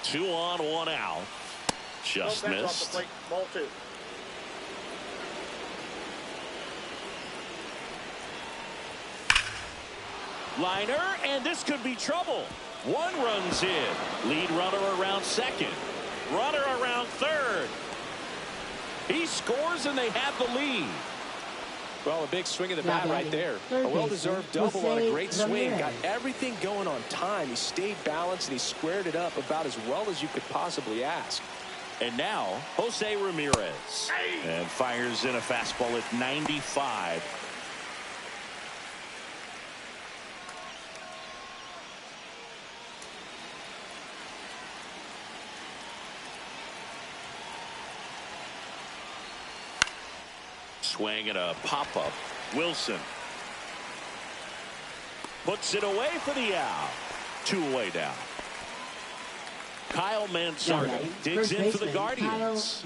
Two on, 1 out. Just missed. Ball 2. Liner, and this could be trouble. 1 runs in. Lead runner around second. Runner around third. He scores and they have the lead. Well, a big swing of the bat right there. A well-deserved double on a great swing. Got everything going on time. He stayed balanced and he squared it up about as well as you could possibly ask. And now, Jose Ramirez. And fires in a fastball at 95. Swing and a pop-up. Wilson puts it away for the out. 2 away now. Kyle Manzardo digs in for the Guardians.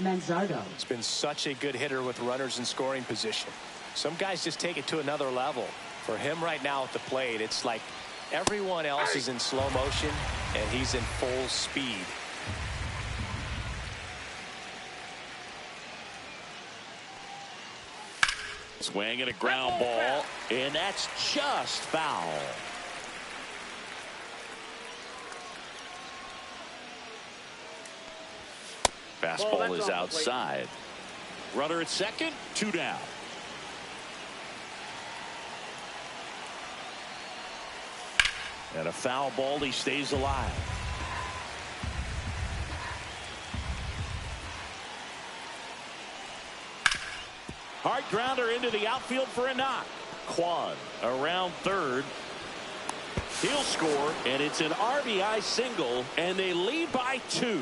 It's been such a good hitter with runners in scoring position. Some guys just take it to another level. For him right now at the plate, it's like everyone else is in slow motion and he's in full speed. Swing and a ground ball, and that's just foul. Fastball is outside. Runner at second, 2 down. And a foul ball, he stays alive. Hard grounder into the outfield for a knock. Quan around third. He'll score, and it's an RBI single, and they lead by 2.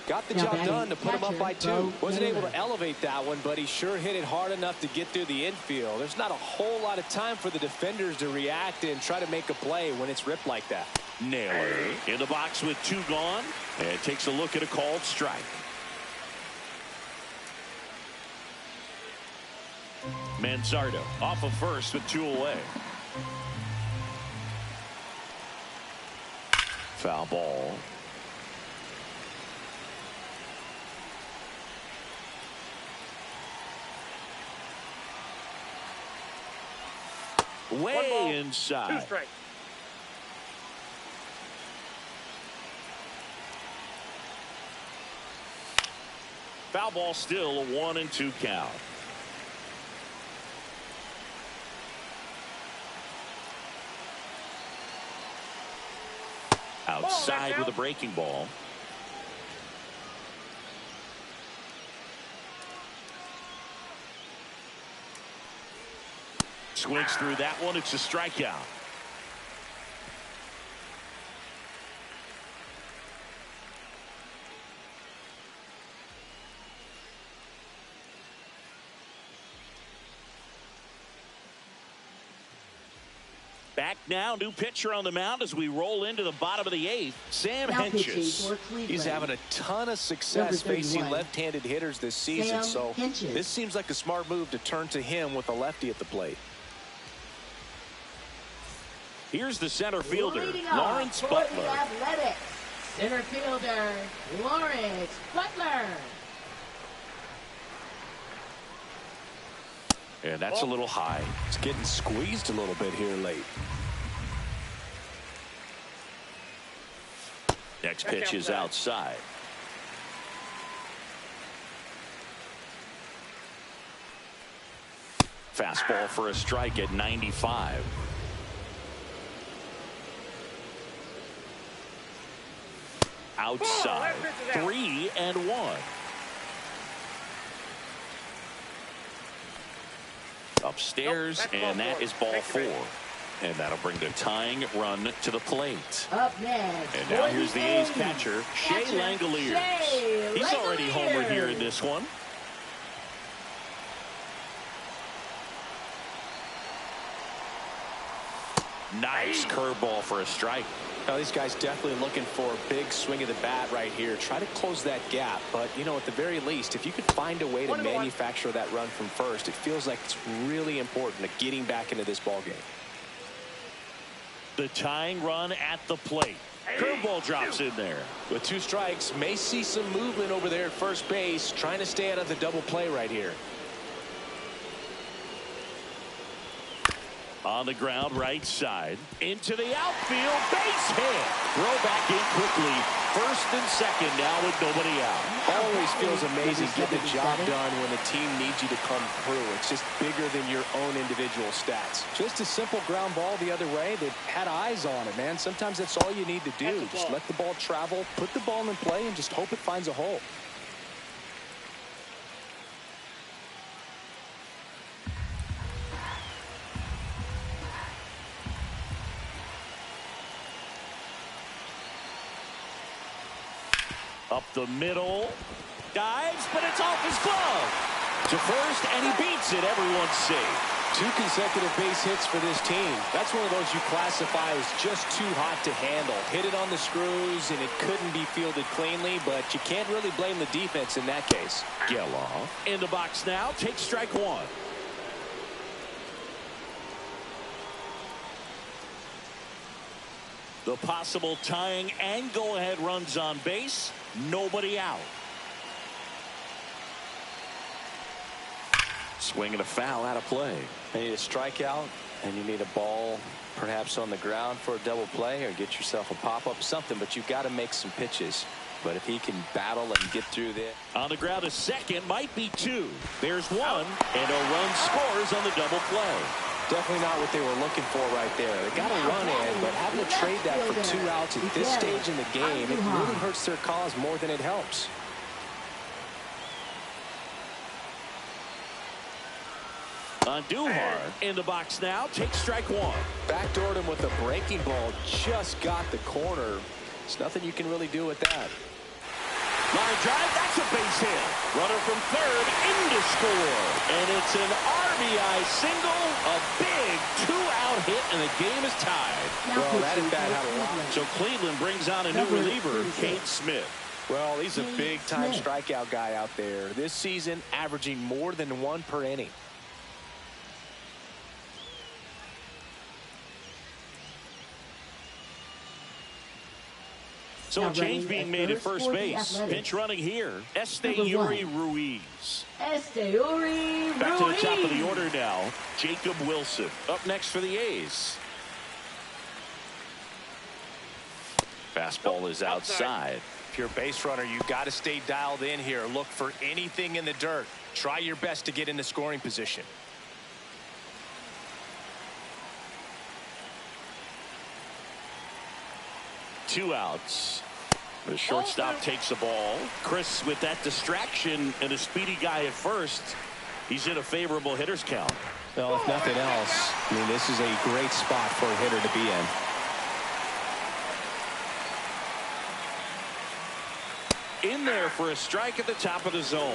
Got the job done to put him up by 2. Wasn't able to elevate that one, but he sure hit it hard enough to get through the infield. There's not a whole lot of time for the defenders to react and try to make a play when it's ripped like that. Naylor in the box with 2 gone, and takes a look at a called strike. Manzardo off of first with 2 away. Foul ball. Way inside. 2 strikes. Foul ball, still a 1-2 count. Outside with a breaking ball. Swings through that one. It's a strikeout. Back now, new pitcher on the mound as we roll into the bottom of the 8th. Sam Hentges. He's having a ton of success facing left-handed hitters this season, so this seems like a smart move to turn to him with a lefty at the plate. Here's the center fielder, Lawrence Butler. Center fielder, Lawrence Butler. And that's a little high. It's getting squeezed a little bit here late. Next pitch is outside. Fastball for a strike at 95. Outside. 3-1. Upstairs, and that is ball 4. And that'll bring the tying run to the plate. Up next. And now here's the A's catcher, Shea Langoliers. He's already homered here in this one. Nice curveball for a strike. Now, these guys definitely looking for a big swing of the bat right here. Try to close that gap. But, you know, at the very least, if you could find a way to manufacture that run from first, it feels like it's really important to getting back into this ball game. The tying run at the plate. Curveball drops in there. With 2 strikes, may see some movement over there at first base, trying to stay out of the double play right here. On the ground, right side. Into the outfield, base hit. Throw back in quickly. first and second now with nobody out. Always feels amazing getting the job done when the team needs you to come through. It's just bigger than your own individual stats. Just a simple ground ball the other way that had eyes on it, man. Sometimes that's all you need to do. Just let the ball travel, put the ball in play, and just hope it finds a hole. Up the middle. Dives, but it's off his glove. To first, and he beats it. Everyone's safe. 2 consecutive base hits for this team. That's one of those you classify as just too hot to handle. Hit it on the screws, and it couldn't be fielded cleanly, but you can't really blame the defense in that case. Geloff in the box now. Takes strike one. The possible tying and go-ahead runs on base. Nobody out. Swing and a foul out of play. You need a strikeout, and you need a ball perhaps on the ground for a double play, or get yourself a pop-up, something, but you've got to make some pitches. But if he can battle and get through there. On the ground, a second, might be 2. There's 1, and a run scores on the double play. Definitely not what they were looking for right there. They got a run in, but having to trade that for 2 outs at this stage in the game, it really hurts their cause more than it helps. Andujar in the box now. Takes strike 1. Backdoored him with a breaking ball. Just got the corner. There's nothing you can really do with that. Line drive. That's a base hit. Runner from third in to score. And it's an RBI single. A big 2-out hit, and the game is tied. Well, that at bat had a lot. So Cleveland brings on a new reliever, Kate Smith. Well, he's a big-time strikeout guy out there. This season, averaging more than 1 per inning. So a change being made at first base. Pinch running here. Esteury Ruiz. Esteury Back to the Ruiz. top of the order now. Jacob Wilson up next for the A's. Fastball is outside. If you're a base runner, you've got to stay dialed in here. Look for anything in the dirt. Try your best to get in the scoring position. Two outs. The shortstop takes the ball. Chris with that distraction and a speedy guy at first. He's in a favorable hitter's count. Well, if nothing else, I mean, this is a great spot for a hitter to be in. In there for a strike at the top of the zone.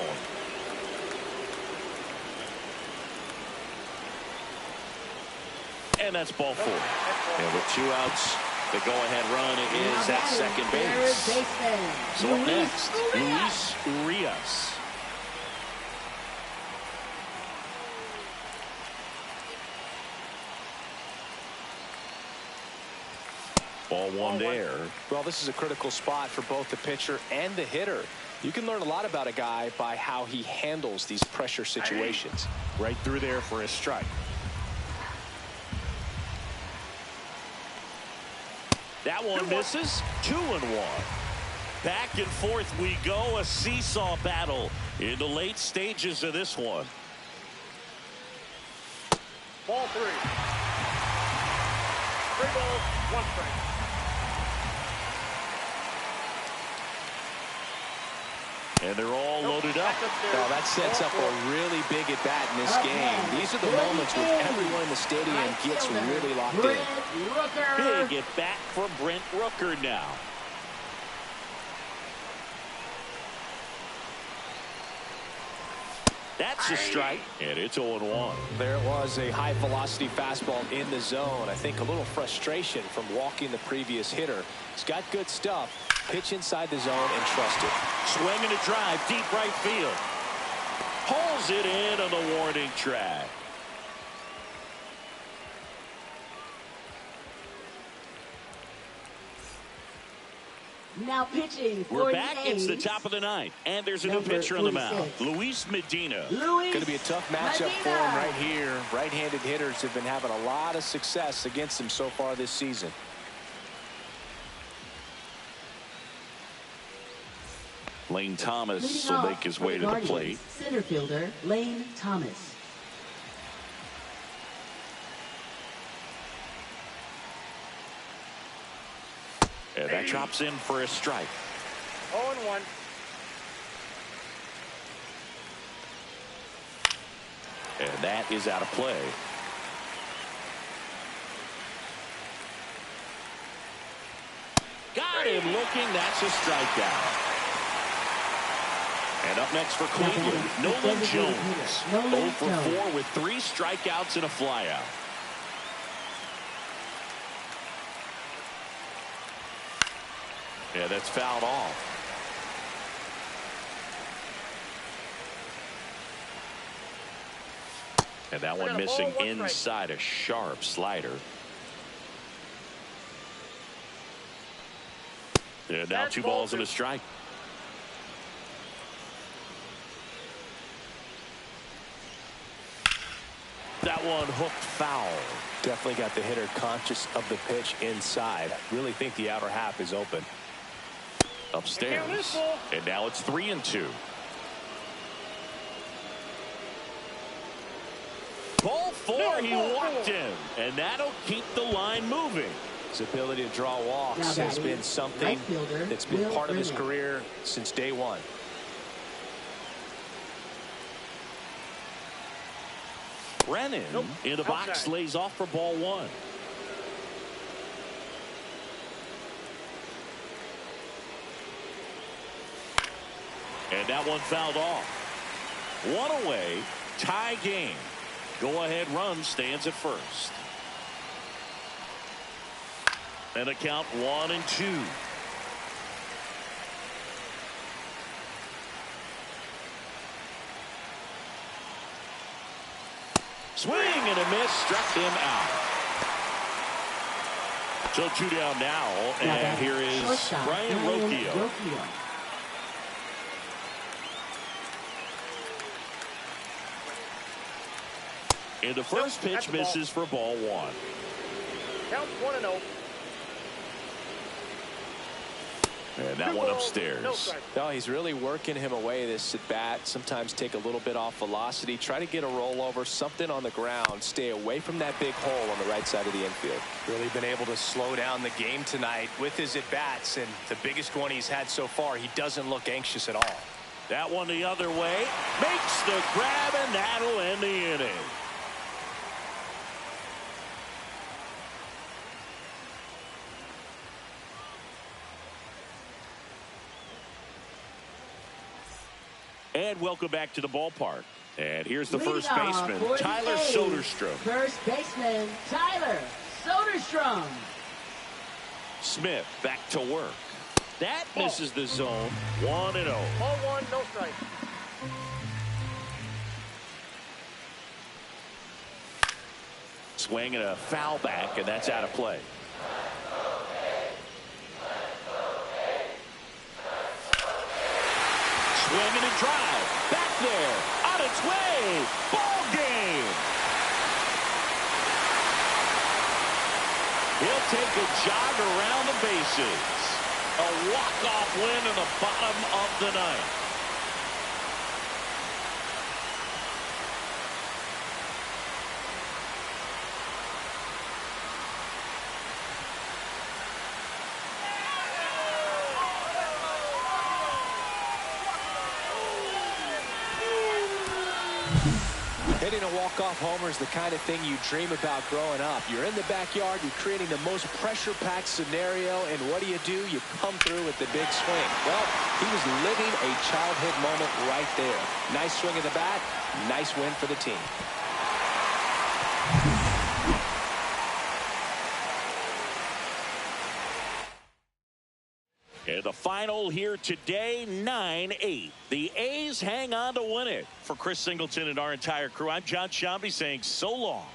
And that's ball 4. And with 2 outs, the go-ahead run is at second base. So up next, Luis Urias. Ball 1 there. Well, this is a critical spot for both the pitcher and the hitter. You can learn a lot about a guy by how he handles these pressure situations. Right through there for a strike. That one misses. 2-1. Back and forth we go. A seesaw battle in the late stages of this one. Ball 3. 3 balls, 1 strike. And they're all loaded up. Well, that sets up a really big at bat in this game. These are the moments when everyone in the stadium gets really locked in. Big at bat for Brent Rooker now. That's a strike, and it's 0-1. There was a high velocity fastball in the zone. I think a little frustration from walking the previous hitter. He's got good stuff. Pitch inside the zone and trust it. Swing and a drive, deep right field. Pulls it in on the warning track. Now pitching for We're back. the It's the A's. top of the ninth, and there's a new pitcher on the mound. Luis Medina. Going to be a tough matchup for him right here. Right-handed hitters have been having a lot of success against him so far this season. Lane Thomas Leading will off make his for way to the Guardians, plate. Center fielder Lane Thomas. And that drops in for a strike. 0-1. And that is out of play. Got him looking. That's a strikeout. And up next for Cleveland, Nolan Jones. 0 for 4 with 3 strikeouts and a flyout. Yeah, that's fouled off. And that one missing inside, a sharp slider. And now 2 balls and a strike. That one hooked foul. Definitely got the hitter conscious of the pitch inside. Really think the outer half is open. Upstairs. And now it's 3-2. Ball 4, he walked him. And that'll keep the line moving. His ability to draw walks has been something that's been part of his career since day one. Brennan in the box lays off for ball 1. And that one fouled off. 1 away, tie game. Go ahead run stands at first. And a count 1-2. Swing and a miss, struck him out. So 2 down now, and here is Brian Rocchio. And the first pitch misses for ball 1. Count 1-0. And that one upstairs. No, he's really working him away this at bat. Sometimes take a little bit off velocity. Try to get a rollover, something on the ground. Stay away from that big hole on the right side of the infield. Really been able to slow down the game tonight with his at-bats. And the biggest one he's had so far, he doesn't look anxious at all. That one the other way. Makes the grab, and that'll end the inning. And welcome back to the ballpark. And here's the first baseman, Tyler Soderstrom. First baseman, Tyler Soderstrom. Smith back to work. That misses the zone. 1-0. Ball 1, no strike. Swing and a foul back, and that's out of play. Swing and a drive. Back there. On its way. Ball game. He'll take a jog around the bases. A walk-off win in the bottom of the ninth. Hitting a walk-off homer is the kind of thing you dream about growing up. You're in the backyard, you're creating the most pressure-packed scenario, and what do? You come through with the big swing. Well, he was living a childhood moment right there. Nice swing of the bat, nice win for the team. And the final here today, 9-8. The A's hang on to win it. For Chris Singleton and our entire crew, I'm John Shambi saying so long.